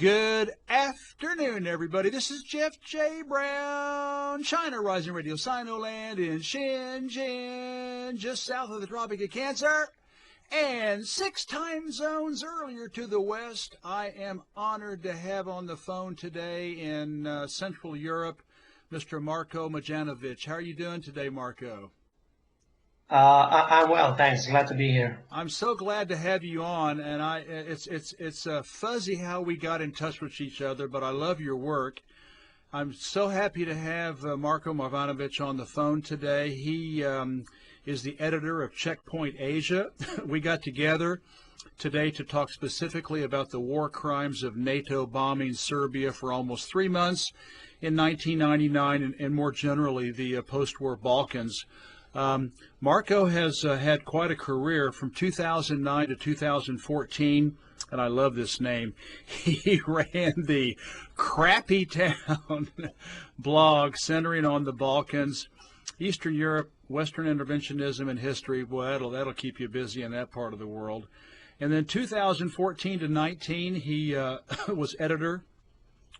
Good afternoon, everybody. This is Jeff J. Brown, China Rising Radio, Sinoland in Shenzhen, just south of the Tropic of Cancer, and 6 time zones earlier to the west. I am honored to have on the phone today in Central Europe, Mr. Marko Marjanovic. How are you doing today, Marko? I'm well, thanks. Glad to be here. I'm so glad to have you on, and it's fuzzy how we got in touch with each other, but I love your work. I'm so happy to have Marko Marjanovic on the phone today. He is the editor of Checkpoint Asia. We got together today to talk specifically about the war crimes of NATO bombing Serbia for almost 3 months in 1999, and more generally the post-war Balkans. Marko has had quite a career from 2009 to 2014, and I love this name. He ran the Crappy Town blog centering on the Balkans, Eastern Europe, Western interventionism and history. Boy, that'll keep you busy in that part of the world. And then 2014 to 19, he was editor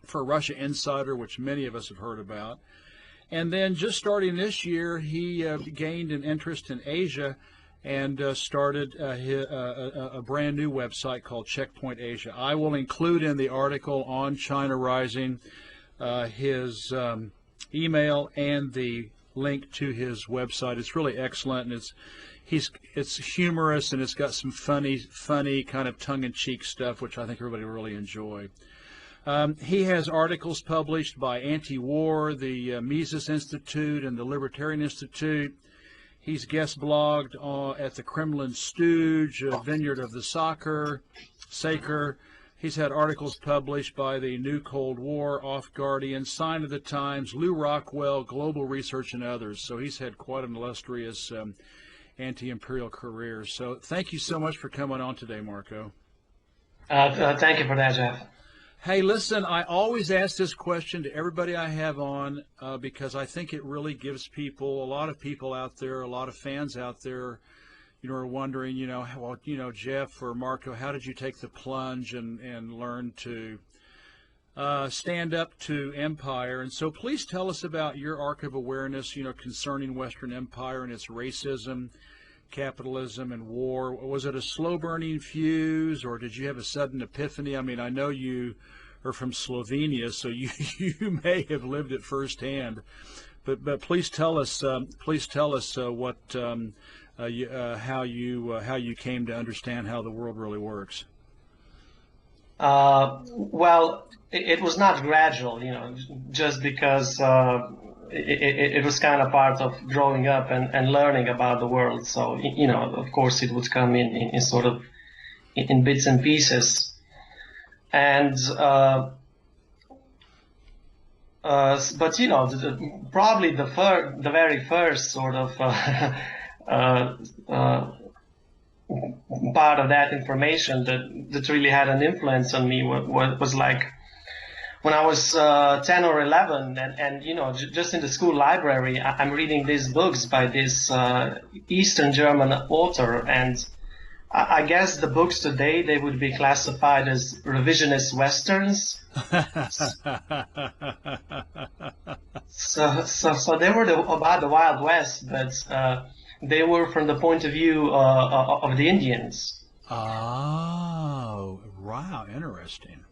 for Russia Insider, which many of us have heard about. And then just starting this year, he gained an interest in Asia and started a brand new website called Checkpoint Asia. I will include in the article on China Rising his email and the link to his website. It's really excellent, and it's humorous, and it's got some funny kind of tongue-in-cheek stuff, which I think everybody will really enjoy. He has articles published by Anti-War, the Mises Institute, and the Libertarian Institute. He's guest blogged at the Kremlin Stooge, Vineyard of the Saker. He's had articles published by the New Cold War, Off Guardian, Sign of the Times, Lou Rockwell, Global Research, and others. So he's had quite an illustrious anti-imperial career. So thank you so much for coming on today, Marko. Thank you for that, Jeff. Hey, listen, I always ask this question to everybody I have on because I think it really gives people, a lot of people out there, a lot of fans out there, are wondering, Jeff or Marko, how did you take the plunge and learn to stand up to empire? And so please tell us about your arc of awareness, concerning Western empire and its racism, capitalism, and war. Was it a slow-burning fuse, or did you have a sudden epiphany? I mean, I know you are from Slovenia, so you may have lived it firsthand. But please tell us what how you came to understand how the world really works. Well, it was not gradual, just because it was kind of part of growing up and learning about the world. So, of course, it would come in sort of in bits and pieces. And but probably the very first sort of part of that information that really had an influence on me was like when I was 10 or 11, and just in the school library, I'm reading these books by this Eastern German author, and I guess the books today, they would be classified as revisionist westerns. So they were about the Wild West, but they were from the point of view of the Indians. Oh, wow, interesting.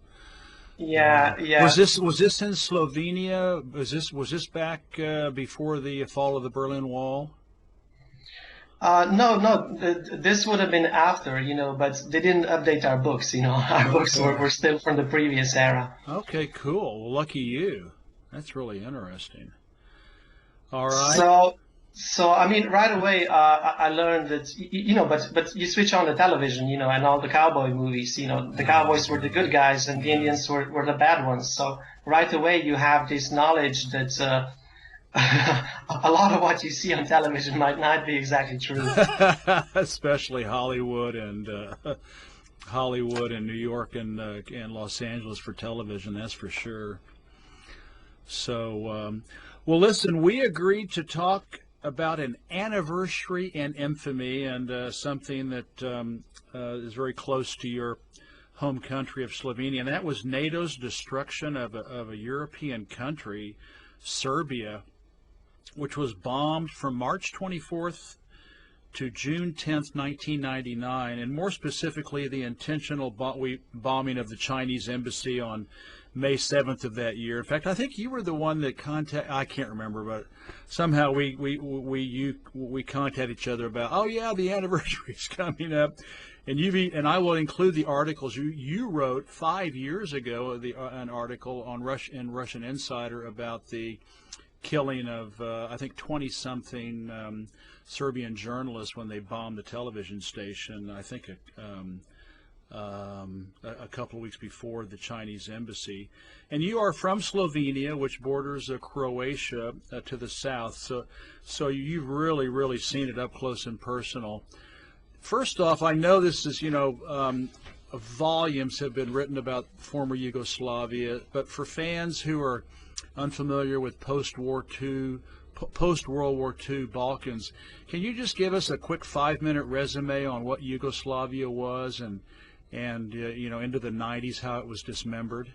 Yeah, yeah. Was this in Slovenia? Was this back before the fall of the Berlin Wall? No. This would have been after, but they didn't update our books. Our books were still from the previous era. Okay, cool. Well, lucky you. That's really interesting. All right. So I mean, right away, I learned that but you switch on the television, and all the cowboy movies, the cowboys were the good guys and the Indians were the bad ones. So right away, you have this knowledge that a lot of what you see on television might not be exactly true. Especially Hollywood and New York and Los Angeles for television, that's for sure. So, well, listen, we agreed to talk about an anniversary and infamy, and something that is very close to your home country of Slovenia, and that was NATO's destruction of a European country, Serbia, which was bombed from March 24th to June 10th, 1999, and more specifically, the intentional bombing of the Chinese embassy on May 7th of that year. In fact, I think you were the one that I can't remember, but somehow we contacted each other about, oh yeah, the anniversary is coming up, and I will include the articles you wrote 5 years ago, an article on Russian Insider about the killing of I think 20-something Serbian journalists when they bombed the television station. I think a couple of weeks before the Chinese embassy. And you are from Slovenia, which borders Croatia to the south. So you've really seen it up close and personal. First off, I know this is, volumes have been written about former Yugoslavia, but for fans who are unfamiliar with post-World War II Balkans, can you just give us a quick 5-minute resume on what Yugoslavia was and into the 90s, how it was dismembered?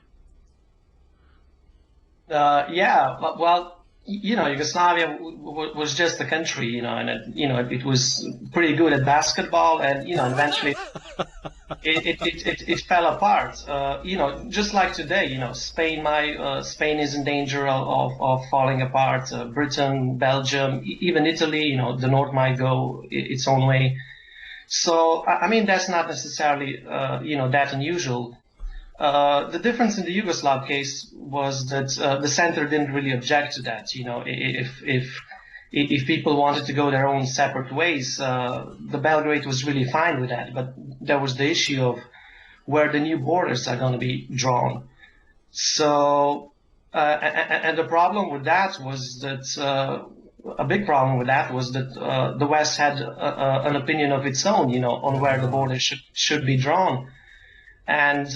Yeah, well, Yugoslavia was just a country, and it was pretty good at basketball, and eventually it fell apart. Just like today, Spain is in danger of falling apart. Britain, Belgium, even Italy, the North might go its own way. So, I mean, that's not necessarily, that unusual. The difference in the Yugoslav case was that the center didn't really object to that. If people wanted to go their own separate ways, the Belgrade was really fine with that. But there was the issue of where the new borders are going to be drawn. So, and the problem with that was that a big problem with that was that the West had an opinion of its own, on where the borders should be drawn. And,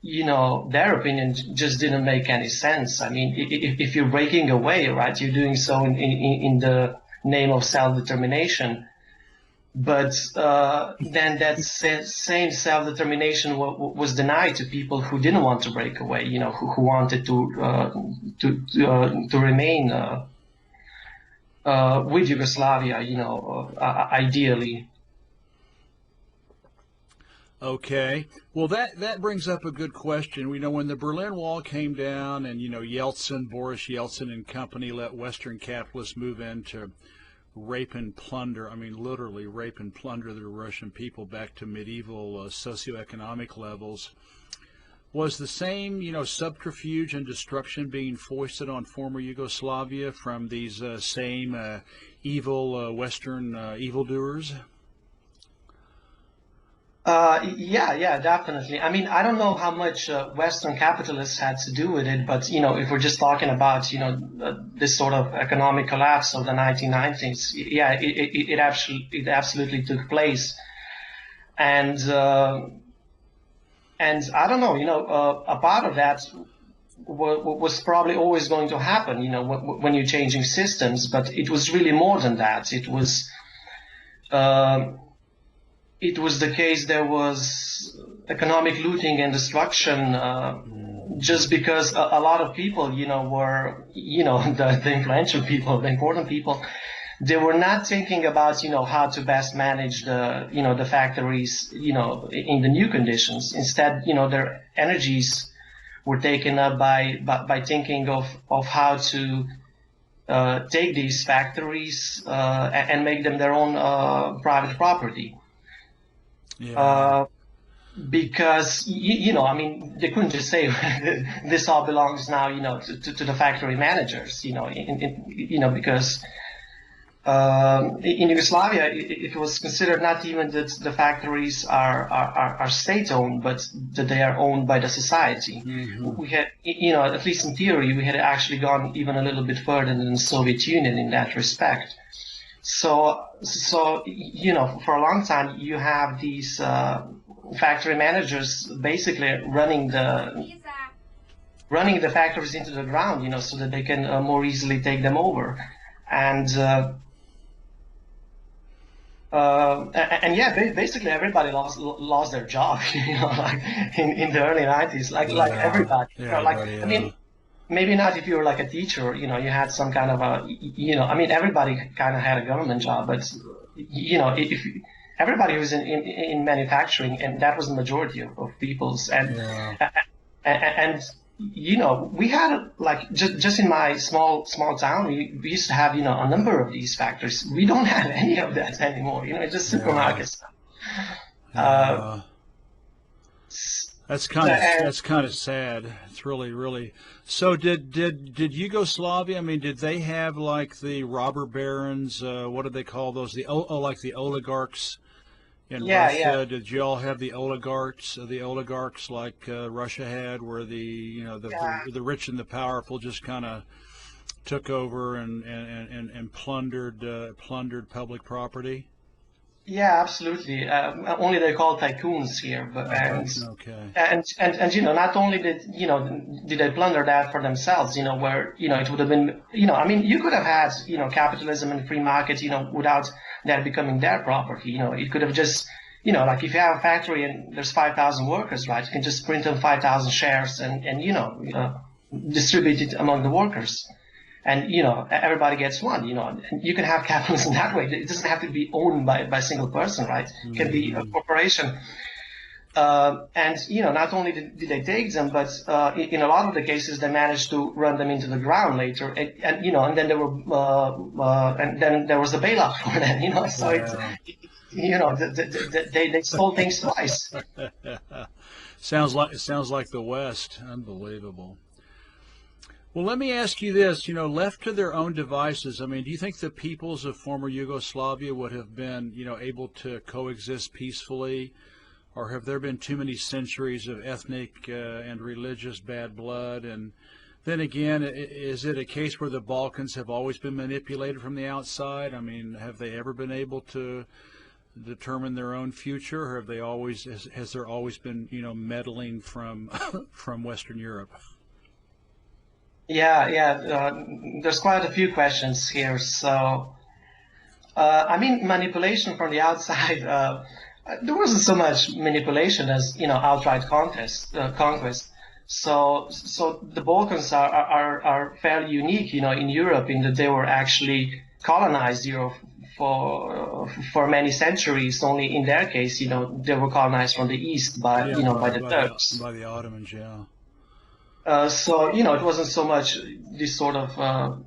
their opinion just didn't make any sense. I mean, if you're breaking away, right, you're doing so in the name of self-determination. But then that same self-determination was denied to people who didn't want to break away, who wanted to remain with Yugoslavia, ideally. Okay. Well, that brings up a good question. When the Berlin Wall came down and, Boris Yeltsin and company let Western capitalists move in to rape and plunder, I mean, literally rape and plunder the Russian people back to medieval socioeconomic levels, was the same, subterfuge and destruction being foisted on former Yugoslavia from these same evil Western evildoers? Yeah, definitely. I mean, I don't know how much Western capitalists had to do with it, but, if we're just talking about, this sort of economic collapse of the 1990s, yeah, it absolutely took place. And I don't know, a part of that was probably always going to happen, when you're changing systems, but it was really more than that. It was the case there was economic looting and destruction just because a lot of people, were, the influential people, the important people, they were not thinking about, how to best manage the factories, in the new conditions. Instead, their energies were taken up by thinking of how to take these factories and make them their own private property. Yeah. Because, I mean, they couldn't just say this all belongs now, to the factory managers, because in Yugoslavia, it was considered not even that the factories are state-owned, but that they are owned by the society. Mm-hmm. We had, at least in theory, we had actually gone even a little bit further than the Soviet Union in that respect. So for a long time, you have these factory managers basically running the factories into the ground, so that they can more easily take them over. And and yeah, basically everybody lost their job, like in the early 90s, like everybody, yeah, like everybody, I mean, maybe not if you were like a teacher, you had some kind of a, I mean, everybody kind of had a government job, but if everybody was in manufacturing, and that was the majority of people's, and we had like just in my small town, we used to have a number of these factories. We don't have any of that anymore. It's just supermarkets. That's kind of sad. It's really. So did Yugoslavia? I mean, did they have like the robber barons? What do they call those? Like the oligarchs in Russia. Yeah. Did you all have the oligarchs? The oligarchs like Russia had, where the rich and the powerful just kind of took over and plundered public property. Yeah, absolutely. Only they're called tycoons here, but and not only did they plunder that for themselves, where it would have been, I mean, you could have had capitalism and free market, without that becoming their property. It could have just, like if you have a factory and there's 5,000 workers, right? You can just print them 5,000 shares and distribute it among the workers. And, everybody gets one, and you can have capitalism that way. It doesn't have to be owned by a single person, right? It can be a corporation. And, not only did they take them, but in a lot of the cases, they managed to run them into the ground later. And then there was a bailout for them, so they stole things twice. Sounds like the West. Unbelievable. Well, let me ask you this, left to their own devices, I mean, do you think the peoples of former Yugoslavia would have been, able to coexist peacefully, or have there been too many centuries of ethnic and religious bad blood? And then again, is it a case where the Balkans have always been manipulated from the outside? I mean, have they ever been able to determine their own future, or has there always been, meddling from Western Europe? Yeah. There's quite a few questions here. So, I mean, manipulation from the outside. There wasn't so much manipulation as outright conquest. So the Balkans are fairly unique, in Europe, in that they were actually colonized, for many centuries. Only in their case, they were colonized from the east by the Turks, by the Ottomans, yeah. So it wasn't so much this sort of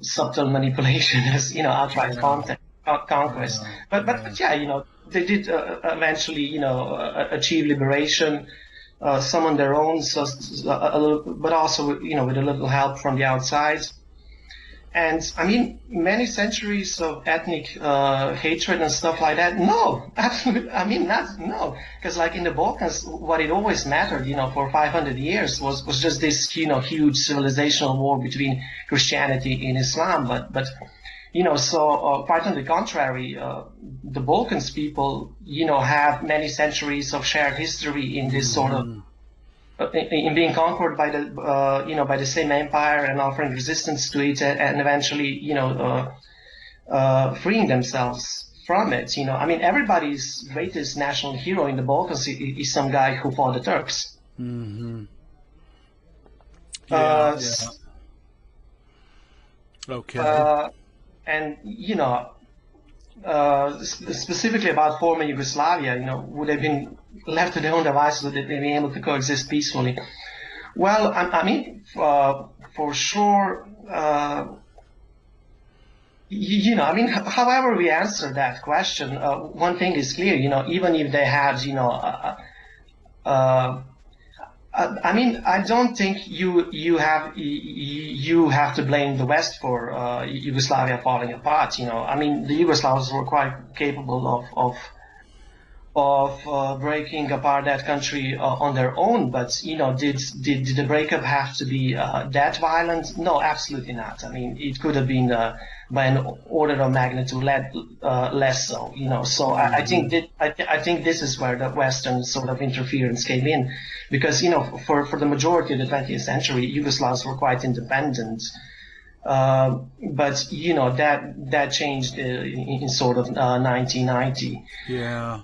subtle manipulation as outright conquest. But yeah, they did eventually achieve liberation, some on their own, but also with a little help from the outside. And I mean, many centuries of ethnic hatred and stuff like that. No, absolutely. I mean, no, because like in the Balkans, what it always mattered, for 500 years was just this, huge civilizational war between Christianity and Islam. But so quite on the contrary, the Balkans people, have many centuries of shared history in this sort of. In being conquered by the same empire and offering resistance to it, and eventually freeing themselves from it. I mean, everybody's greatest national hero in the Balkans is some guy who fought the Turks. Mm-hmm. Okay. And specifically about former Yugoslavia, would have been left to their own devices, would they be able to coexist peacefully? Well, I mean, for sure, I mean, however we answer that question, one thing is clear, even if they had, I mean, I don't think you have to blame the West for Yugoslavia falling apart. I mean, the Yugoslavs were quite capable of breaking apart that country on their own. But did the breakup have to be that violent? No, absolutely not. I mean, it could have been by an order of magnitude less so. So I think this is where the Western sort of interference came in, because for the majority of the 20th century, Yugoslavs were quite independent. But that changed in sort of 1990. Yeah.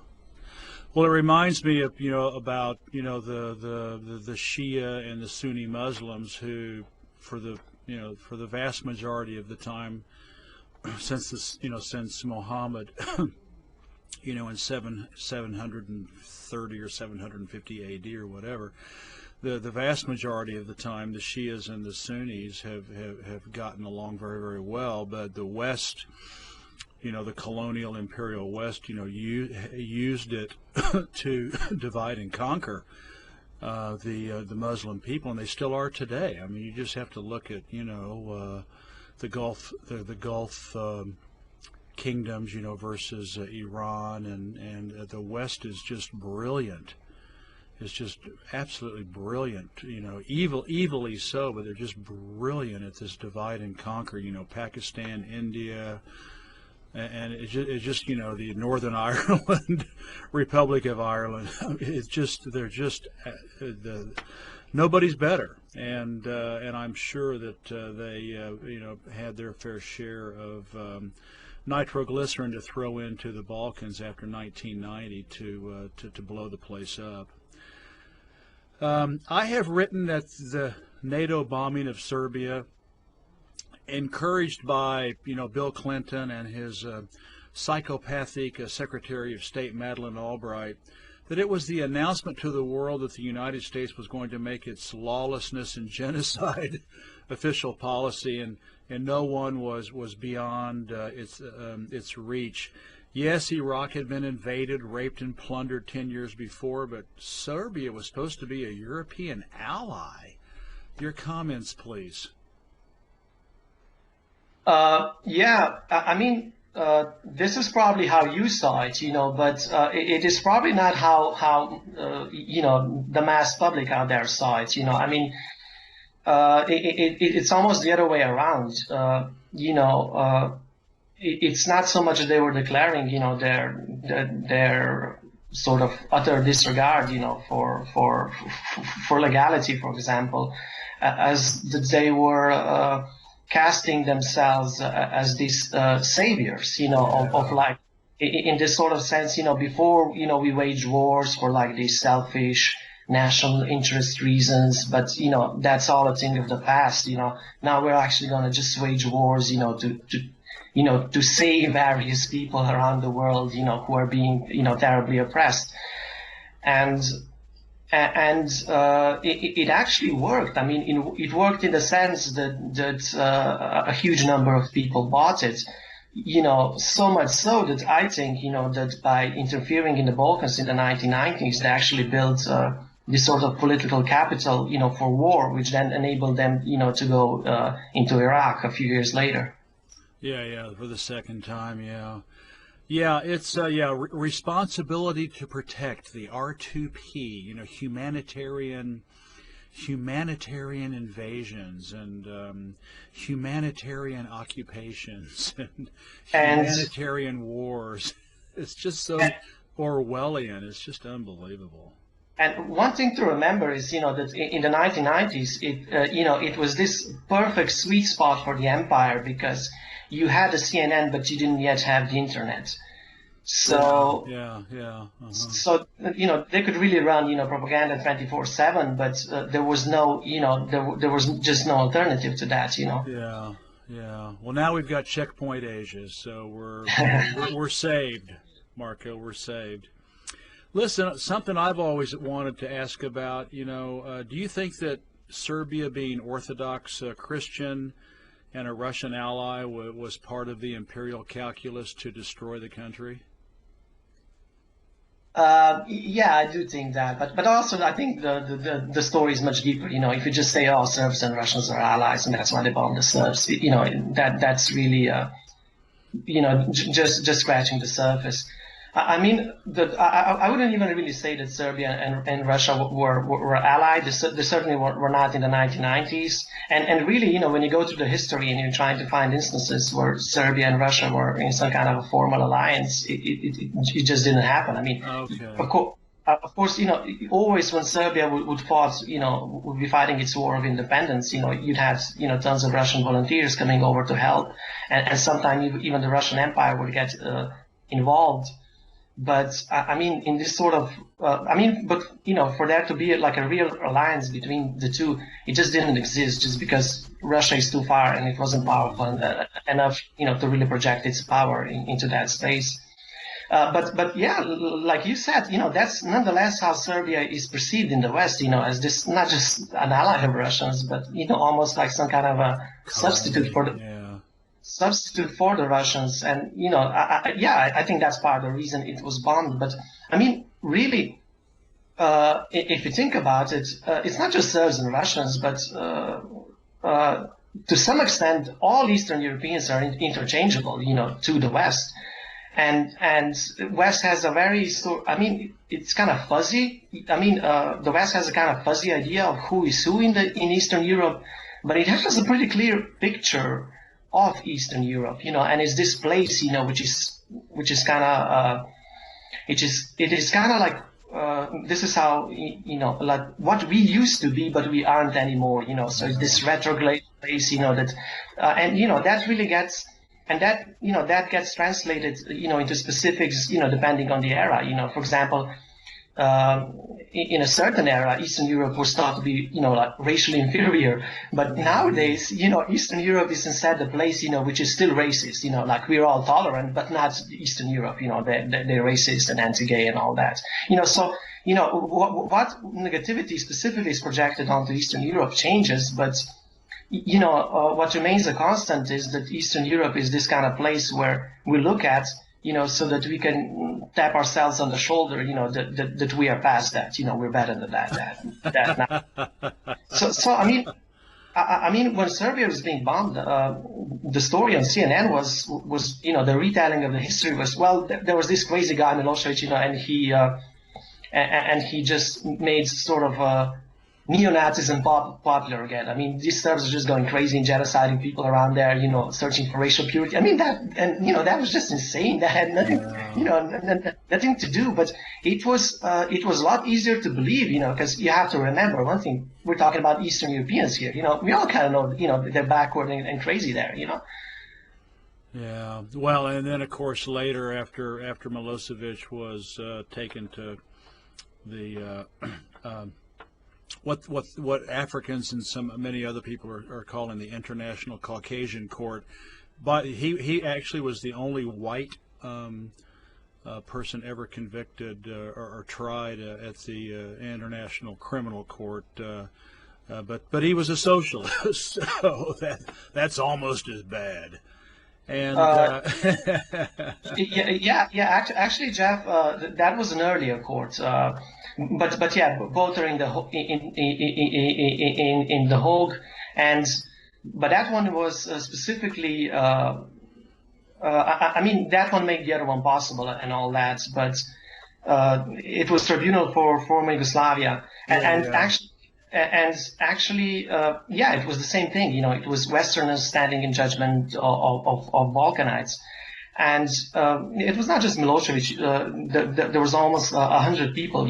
Well, it reminds me of about the Shia and the Sunni Muslims who, for the vast majority of the time since Muhammad, in 730 or 750 A.D. or whatever, the vast majority of the time the Shias and the Sunnis have gotten along very, very well, but the West, the colonial Imperial West, used it to divide and conquer the Muslim people, and they still are today. I mean, you just have to look at the Gulf kingdoms, versus Iran, and the West is just brilliant. It's just absolutely brilliant, evilly so, but they're just brilliant at this divide and conquer. Pakistan, India. And it's just the Northern Ireland, Republic of Ireland. It's just nobody's better, and I'm sure that they had their fair share of nitroglycerin to throw into the Balkans after 1990 to blow the place up. I have written that the NATO bombing of Serbia, encouraged by Bill Clinton and his psychopathic Secretary of State Madeleine Albright, that it was the announcement to the world that the United States was going to make its lawlessness and genocide official policy, and no one was beyond its reach. Yes, Iraq had been invaded, raped, and plundered 10 years before, but Serbia was supposed to be a European ally. Your comments, please. Yeah, I mean, this is probably how you saw it, but it is probably not how the mass public out there saw it, I mean, it's almost the other way around. It's not so much that they were declaring, their sort of utter disregard, for legality, for example, as that they were casting themselves as these saviors, of like, in this sort of sense, before, we wage wars for like these selfish national interest reasons, but, that's all a thing of the past, now we're actually going to just wage wars, to save various people around the world, who are being, terribly oppressed. And it actually worked. I mean, it worked in the sense that a huge number of people bought it, so much so that I think, that by interfering in the Balkans in the 1990s, they actually built this sort of political capital, for war, which then enabled them, to go into Iraq a few years later. Yeah, for the second time, yeah. Yeah, it's responsibility to protect, the R2P, humanitarian invasions and humanitarian occupations and humanitarian wars. It's just so Orwellian. It's just unbelievable. And one thing to remember is, that in the 1990s, it was this perfect sweet spot for the empire because you had the CNN, but you didn't yet have the internet. So So they could really run propaganda 24/7, but there was no there was just no alternative to that. Yeah. Well, now we've got Checkpoint Asia, so we're saved, Marko. We're saved. Listen, something I've always wanted to ask about. Do you think that Serbia, being Orthodox Christian and a Russian ally, was part of the imperial calculus to destroy the country? Yeah, I do think that, but also I think the story is much deeper. If you just say, oh, Serbs and Russians are allies, and that's why they bombed the Serbs, that's really just scratching the surface. I mean, I wouldn't even really say that Serbia and Russia were allied. They certainly were not in the 1990s. And really, when you go through the history and you're trying to find instances where Serbia and Russia were in some kind of a formal alliance, it just didn't happen. I mean, okay. of course, always when Serbia would be fighting its war of independence, you'd have, tons of Russian volunteers coming over to help, and sometimes even the Russian Empire would get involved. But I mean, in this sort of, for there to be like a real alliance between the two, it just didn't exist, just because Russia is too far and it wasn't powerful enough, to really project its power into that space. But yeah, like you said, that's nonetheless how Serbia is perceived in the West, as this, not just an ally of Russians, but, almost like some kind of a substitute for the Russians. And, I think that's part of the reason it was bombed. But I mean, really, if you think about it, it's not just Serbs and Russians, but to some extent, all Eastern Europeans are interchangeable, to the West. And West has a very, it's kind of fuzzy. The West has a kind of fuzzy idea of who is who in Eastern Europe, but it has a pretty clear picture of Eastern Europe, and it's this place, which is kind of, it is kind of like, this is how, like what we used to be, but we aren't anymore, so it's this retrograde place, that, and, that really gets, and that, that gets translated, into specifics, depending on the era, for example, in a certain era, Eastern Europe was thought to be, like racially inferior. But nowadays, Eastern Europe is instead a place, which is still racist, like we're all tolerant, but not Eastern Europe, they're racist and anti-gay and all that. So, what negativity specifically is projected onto Eastern Europe changes, but what remains a constant is that Eastern Europe is this kind of place where we look at, so that we can tap ourselves on the shoulder, that we are past that, we're better than that now. So I mean, when Serbia was being bombed, the story on CNN was the retelling of the history was, well, there was this crazy guy Milosevic, and he just made sort of neo-Nazism popular again. I mean, these Serbs are just going crazy and genociding people around there, searching for racial purity. I mean, that was just insane. That had nothing, nothing to do. But it was a lot easier to believe, because you have to remember one thing. We're talking about Eastern Europeans here. We all kind of know, they're backward and crazy there, Yeah. Well, and then of course later, after Milosevic was taken to the what Africans and many other people are calling the International Caucasian Court, but he actually was the only white person ever convicted or tried at the International Criminal Court, but he was a socialist, so that's almost as bad. And actually, Jeff, that was an earlier court. But yeah, both are in the Hague, but that one was specifically. I mean, that one made the other one possible and all that, but it was Tribunal for former Yugoslavia, actually, it was the same thing. It was Westerners standing in judgment of Balkanites. And it was not just Milosevic. There was almost 100 people,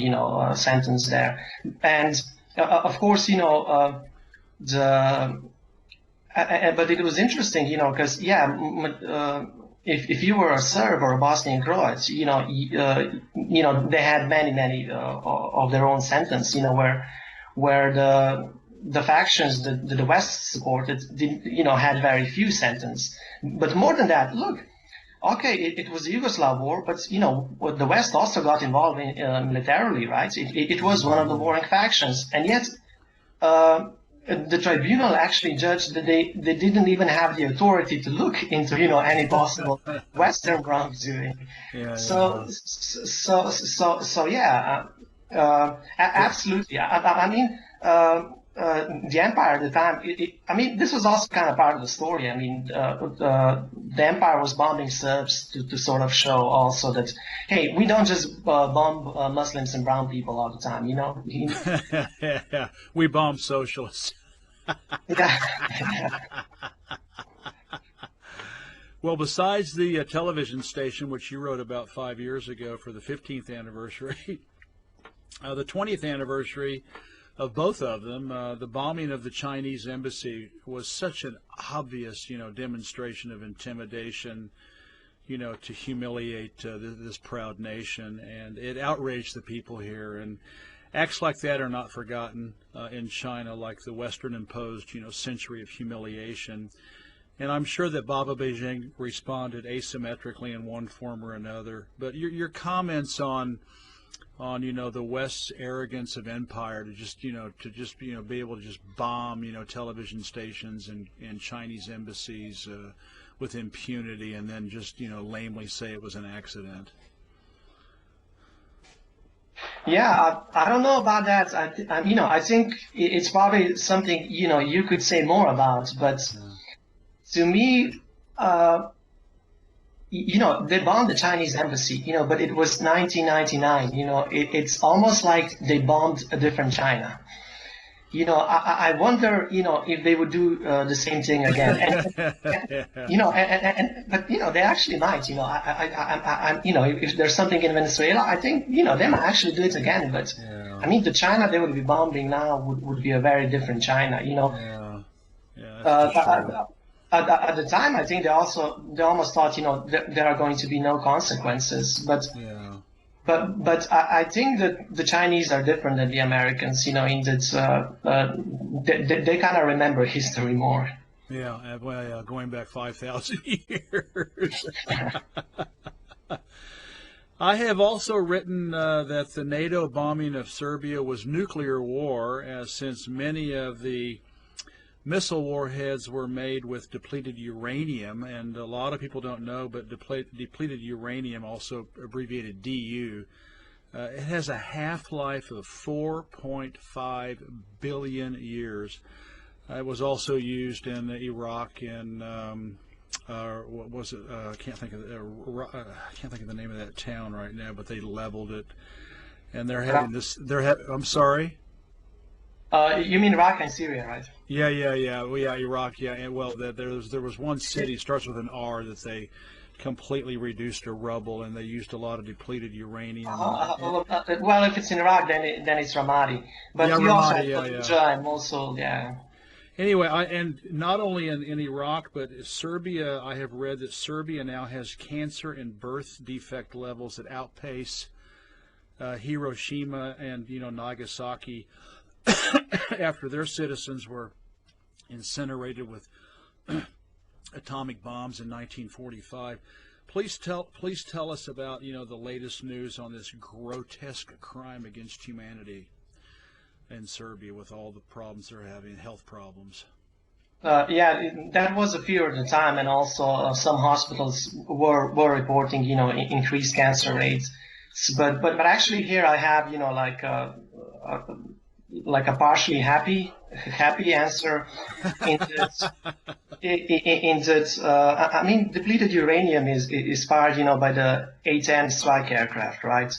sentenced there. And of course, but it was interesting, because if you were a Serb or a Bosnian Croat, they had many of their own sentence, where the factions that the West supported, had very few sentence. But more than that, look. Okay, it was the Yugoslav war, but the West also got involved militarily, right? It was one of the warring factions, and yet the tribunal actually judged that they didn't even have the authority to look into any possible Western wrongdoing. Absolutely. I mean. The empire at the time, this was also kind of part of the story. I mean, the empire was bombing Serbs to sort of show also that, hey, we don't just bomb Muslims and brown people all the time, Yeah, we bomb socialists. Well, besides the television station, which you wrote about 5 years ago for the 15th anniversary, the 20th anniversary of both of them. The bombing of the Chinese embassy was such an obvious, demonstration of intimidation, to humiliate this proud nation, and it outraged the people here. And acts like that are not forgotten in China, like the Western-imposed, century of humiliation. And I'm sure that Baba Beijing responded asymmetrically in one form or another. But your comments on the West's arrogance of empire to just be able to just bomb television stations and Chinese embassies with impunity, and then just lamely say it was an accident. Yeah, I don't know about that. I think it's probably something you could say more about. But to me, they bombed the Chinese embassy, but it was 1999. It's almost like they bombed a different China. I wonder, if they would do the same thing again. But they actually might. If there's something in Venezuela, I think they might actually do it again. But I mean, the China they would be bombing now would be a very different China. At the time, I think they almost thought, there are going to be no consequences. But I think that the Chinese are different than the Americans, in that they kind of remember history more. Yeah, well, going back 5,000 years. I have also written that the NATO bombing of Serbia was nuclear war, since many of the missile warheads were made with depleted uranium, and a lot of people don't know, but depleted uranium, also abbreviated DU, it has a half-life of 4.5 billion years. It was also used in Iraq and what was it? I can't think of the name of that town right now, but they leveled it, and they're having this. I'm sorry. You mean Iraq and Syria, right? Yeah. Well, yeah, Iraq. Yeah, and well, there was one city starts with an R that they completely reduced to rubble, and they used a lot of depleted uranium. Well, if it's in Iraq, then it's Ramadi. But yeah, you also have yeah. Fallujah and Mosul, yeah. Anyway, and not only in Iraq, but Serbia, I have read that Serbia now has cancer and birth defect levels that outpace Hiroshima and Nagasaki after their citizens were incinerated with atomic bombs in 1945. Please tell us about the latest news on this grotesque crime against humanity in Serbia, with all the problems they're having, health problems. Yeah, that was a fear at the time, and also some hospitals were reporting increased cancer rates. But actually here I have like a partially happy answer in that I mean, depleted uranium is fired by the A-10 strike aircraft, right?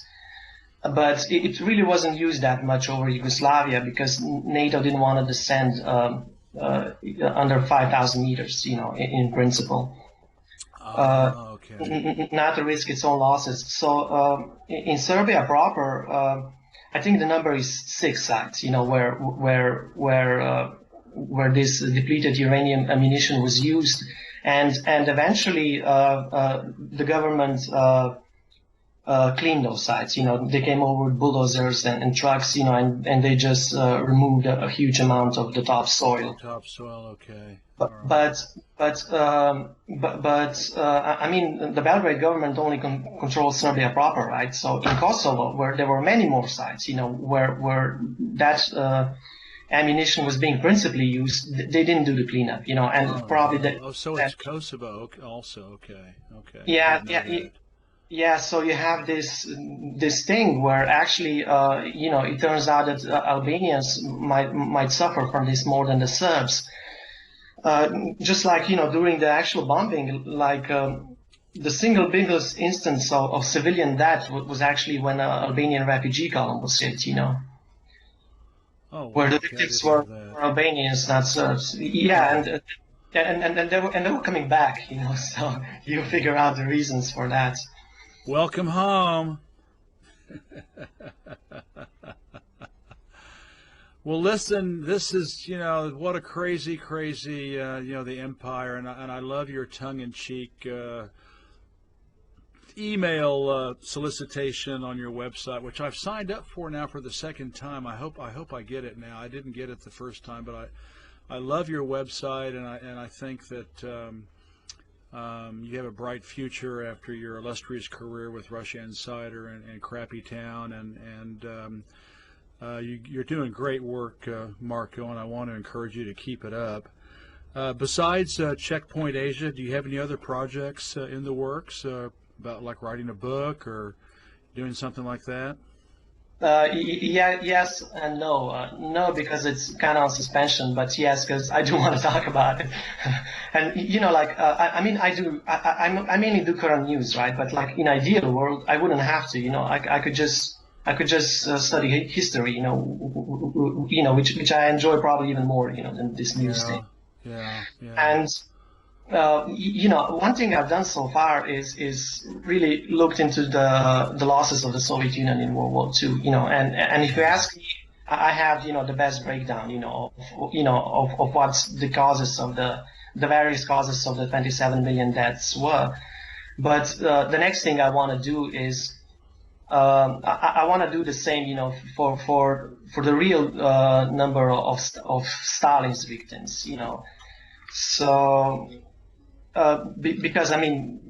But it really wasn't used that much over Yugoslavia because NATO didn't want to descend under 5,000 meters, in principle. Okay. Not to risk its own losses. So in Serbia proper, I think the number is 6 sites, where this depleted uranium ammunition was used, and eventually the government cleaned those sites. They came over with bulldozers and trucks, and they just removed a huge amount of the topsoil. Topsoil, okay. But I mean, the Belgrade government only controls Serbia proper, right? So in Kosovo, where there were many more sites, where that ammunition was being principally used, they didn't do the cleanup, and probably so it's Kosovo also, okay. Yeah, so you have this thing where actually, it turns out that Albanians might suffer from this more than the Serbs. Just like, during the actual bombing, like the single biggest instance of civilian death was actually when an Albanian refugee column was hit, where the victims were Albanians, not Serbs. Yeah, and they were coming back, so you figure out the reasons for that. Welcome home. Well, listen, this is, what a crazy, crazy, the empire, and I love your tongue-in-cheek email solicitation on your website, which I've signed up for now for the second time. I hope I get it now. I didn't get it the first time, but I love your website, and I think that you have a bright future after your illustrious career with Russia Insider and Crappy Town, and you're doing great work, Marko, and I want to encourage you to keep it up. Besides Checkpoint Asia, do you have any other projects in the works about like writing a book or doing something like that? Yeah, yes and no. No, because it's kind of on suspension, but yes, because I do want to talk about it. And I mean, I mainly do current news, right? But like in ideal world, I wouldn't have to. I could just study history, which I enjoy probably even more, than this news thing. Yeah. And one thing I've done so far is really looked into the losses of the Soviet Union in World War II. And if you ask me, I have the best breakdown, of what's the causes of the various causes of the 27 million deaths were. But the next thing I want to do is I want to do the same, for the real number of Stalin's victims, So because I mean,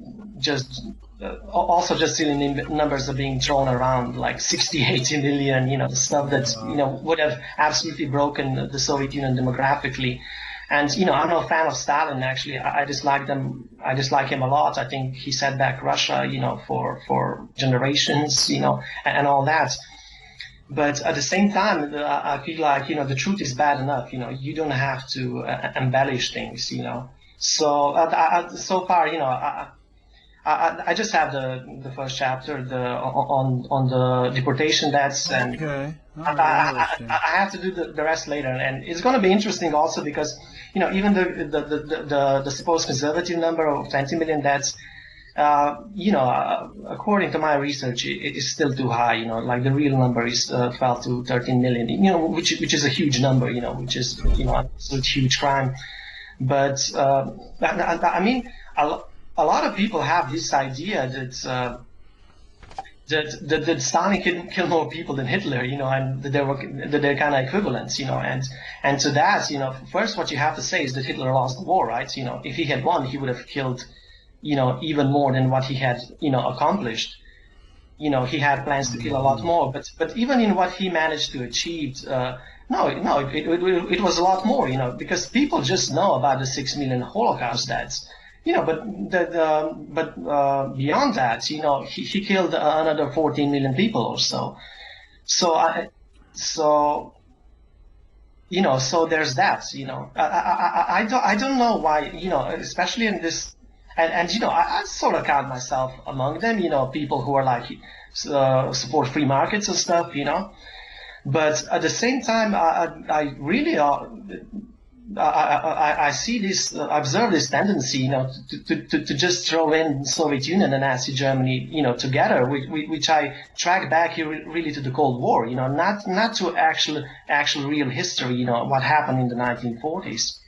also just seeing numbers are being thrown around like 60, 80 million, stuff that would have absolutely broken the Soviet Union demographically. And I'm not a fan of Stalin. Actually, I dislike them. I dislike him a lot. I think he set back Russia, for generations, and all that. But at the same time, I feel like the truth is bad enough. You don't have to embellish things. So so far, I just have the first chapter on the deportation deaths, and okay. I have to do the rest later, and it's going to be interesting also because even the supposed conservative number of 20 million deaths, according to my research, it is still too high. Like the real number is fell to 13 million. Which is a huge number. Which is a huge crime. But I mean, a lot of people have this idea that Stalin can kill more people than Hitler, and that they're kind of equivalents, and to that, first what you have to say is that Hitler lost the war, right? If he had won, he would have killed, even more than what he had, accomplished. He had plans to kill a lot more, but even in what he managed to achieve, no, it was a lot more, because people just know about the 6 million Holocaust deaths. But beyond that, he killed another 14 million people or so. So there's that. I don't know why. Especially in this, and I sort of count myself among them. People who are like support free markets and stuff. But at the same time, I really I see this, observe this tendency, to just throw in Soviet Union and Nazi Germany, together, which I track back here really to the Cold War, not to actual real history, what happened in the 1940s.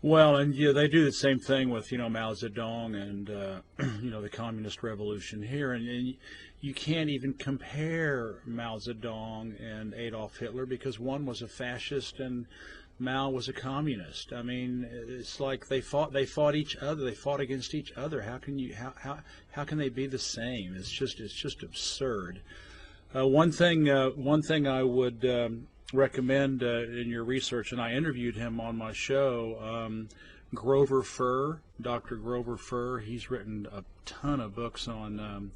Well, and they do the same thing with Mao Zedong and the communist revolution here, and you can't even compare Mao Zedong and Adolf Hitler because one was a fascist and Mao was a communist. I mean, it's like they fought each other. They fought against each other. How can they be the same? It's just absurd. One thing I would recommend in your research, and I interviewed him on my show, Grover Furr, Dr. Grover Furr. He's written a ton of books on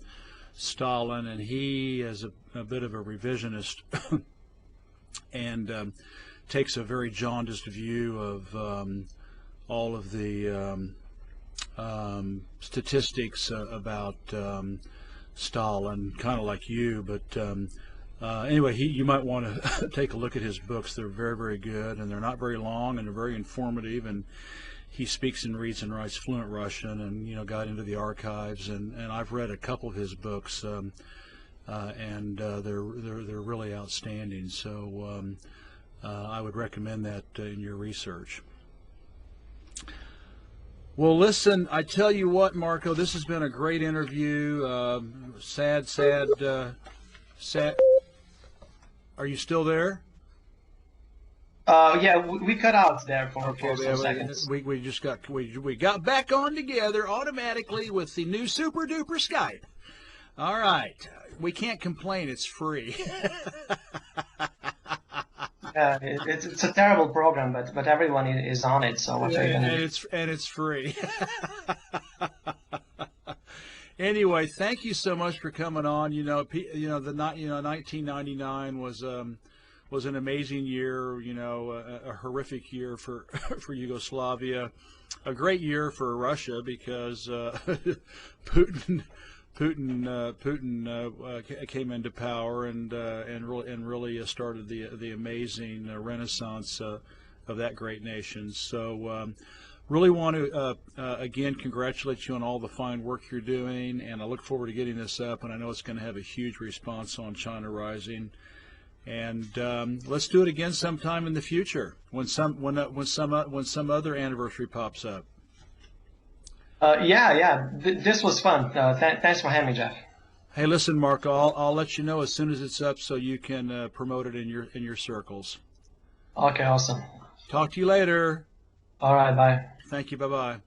Stalin, and he is a bit of a revisionist and takes a very jaundiced view of all of the statistics about Stalin, kind of like you. But anyway, you might want to take a look at his books. They're very, very good, and they're not very long, and they're very informative. And he speaks and reads and writes fluent Russian, and got into the archives. And I've read a couple of his books. and they're really outstanding. So I would recommend that in your research. Well, listen, I tell you what, Marko, this has been a great interview. Sad. Are you still there? Yeah, we cut out there for some seconds. We just got back on together automatically with the new super duper Skype. All right, we can't complain; it's free. Yeah, it's a terrible program, but everyone is on it. So what are you gonna do? And it's free. Anyway, thank you so much for coming on. 1999 was an amazing year. A horrific year for for Yugoslavia, a great year for Russia because Putin came into power and really started the amazing renaissance of that great nation. So really want to again congratulate you on all the fine work you're doing, and I look forward to getting this up. And I know it's going to have a huge response on China Rising. And let's do it again sometime in the future when some other anniversary pops up. Yeah. This was fun. Thanks for having me, Jeff. Hey, listen, Marko, I'll let you know as soon as it's up so you can promote it in your circles. Okay, awesome. Talk to you later. All right, bye. Thank you. Bye-bye.